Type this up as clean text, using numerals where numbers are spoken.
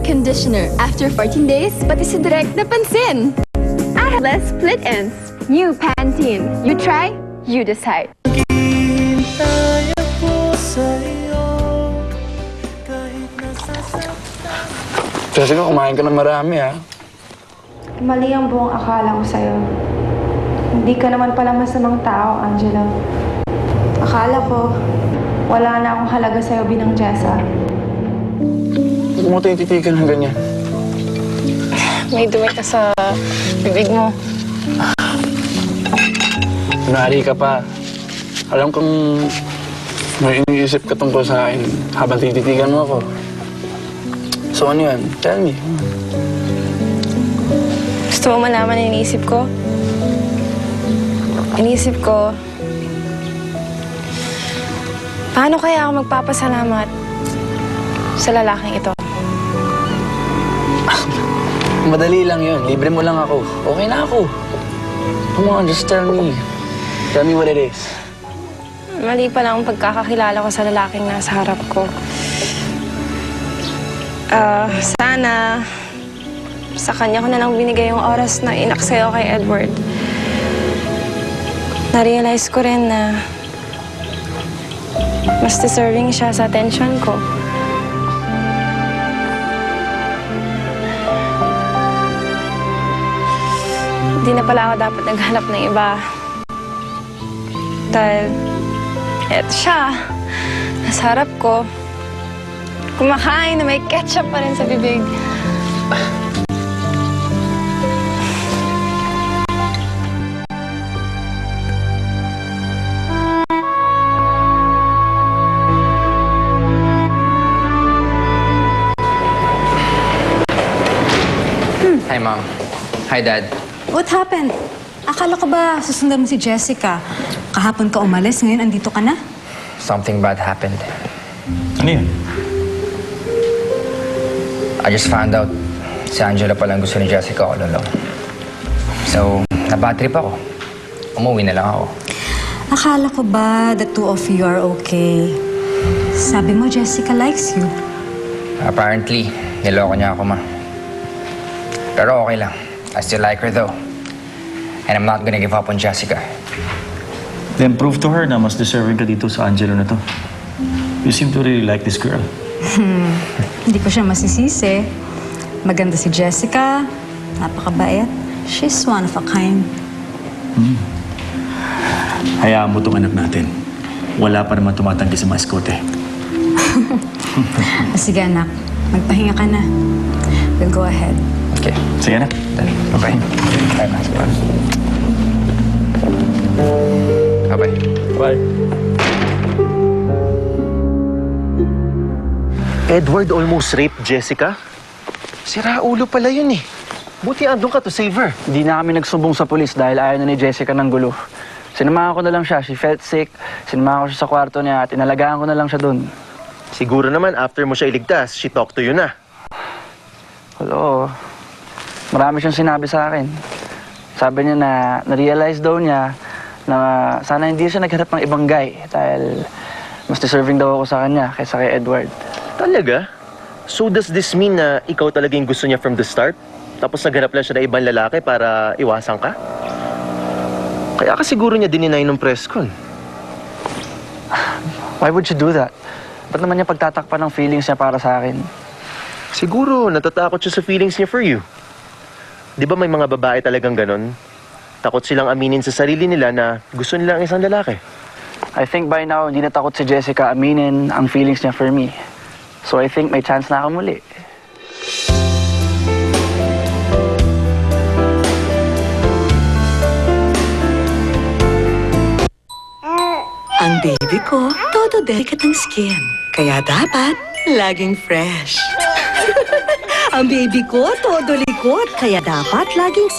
conditioner. After 14 days, pati si Direk napansin. I have less split ends. New Pantene. You try, you decide. Jessica, kumain ka na marami, ha? Mali ang buong akala ko sa'yo. Hindi ka naman pala masamang tao, Angela. Akala ko, wala na akong halaga sa'yo bilang Jessa. Huwag mo tayo titigan ng ganyan. May dumi ka sa bibig mo. Kunwari ka pa. Alam kong may iniisip ka tungkol sa akin habang tititigan mo ako. So ano yan? Tell me. Gusto mo malaman ang iniisip ko? Iniisip ko, paano kaya ako magpapasalamat sa lalaking ito? Madali lang yun. Libre mo lang ako. Okay na ako. Come on, just tell me. Tell me what it is. Mali pa lang ang pagkakakilala ko sa lalaking nasa harap ko. Sana sa kanya ko na lang binigay yung oras na inaksaya kay Edward. Na-realize ko rin na mas deserving siya sa attention ko. Hindi na pala ako dapat naghanap ng iba. Dahil eto siya, nasa harap ko. Kumakain na may ketchup pa rin sa bibig. Hi, Mom. Hi, Dad. What happened? Akala ko ba susundan mo si Jessica? Kahapon ka umalis, ngayon andito ka na? Something bad happened. Ano yun? I just found out si Angela palang gusto ni Jessica all along. So, na-bad trip ako. Umuwi na lang ako. Akala ko ba the two of you are okay? Sabi mo Jessica likes you. Apparently, niloko niya ako, Ma. Pero okay lang. I still like her though. And I'm not gonna give up on Jessica. Then prove to her na mas deserving ka dito sa Angelo na to. You seem to really like this girl. Hindi ko siya masisisi. Maganda si Jessica. Napakabait. She's one of a kind. Hayaan mo tong anak natin. Wala pa naman tumatanggi sa maskote. Sige anak, magpahinga ka na. We'll go ahead. Okay. Sige na. Bye-bye. Bye-bye. Bye-bye. Bye. Edward almost raped Jessica? Sira ulo pala yun eh. Buti andun ka to save her. Hindi na kami nagsumbong sa polis dahil ayaw na ni Jessica ng gulo. Sinamahan ko na lang siya. She felt sick. Sinamahan ko siya sa kwarto niya at inalagaan ko na lang siya dun. Siguro naman after mo siya iligtas, she talked to you na. Oo. Marami siyang sinabi sa akin. Sabi niya na na-realize daw niya na sana hindi siya naghanap ng ibang guy dahil mas deserving daw ako sa kanya kaysa kay Edward. Talaga? So does this mean na ikaw talaga yung gusto niya from the start? Tapos naghanap lang siya ng ibang lalaki para iwasan ka? Kaya ka siguro niya dininay nung press con. Why would you do that? Ba't naman niya pagtatakpan ng feelings niya para sa akin? Siguro natatakot siya sa feelings niya for you. Di ba may mga babae talagang ganon? Takot silang aminin sa sarili nila na gusto nila ang isang lalaki. I think by now, hindi na takot si Jessica aminin ang feelings niya for me. So I think may chance na ako muli. Ang baby ko, todo delicate ang skin. Kaya dapat, laging fresh. Ang baby ko, todo likod. Kaya dapat, laging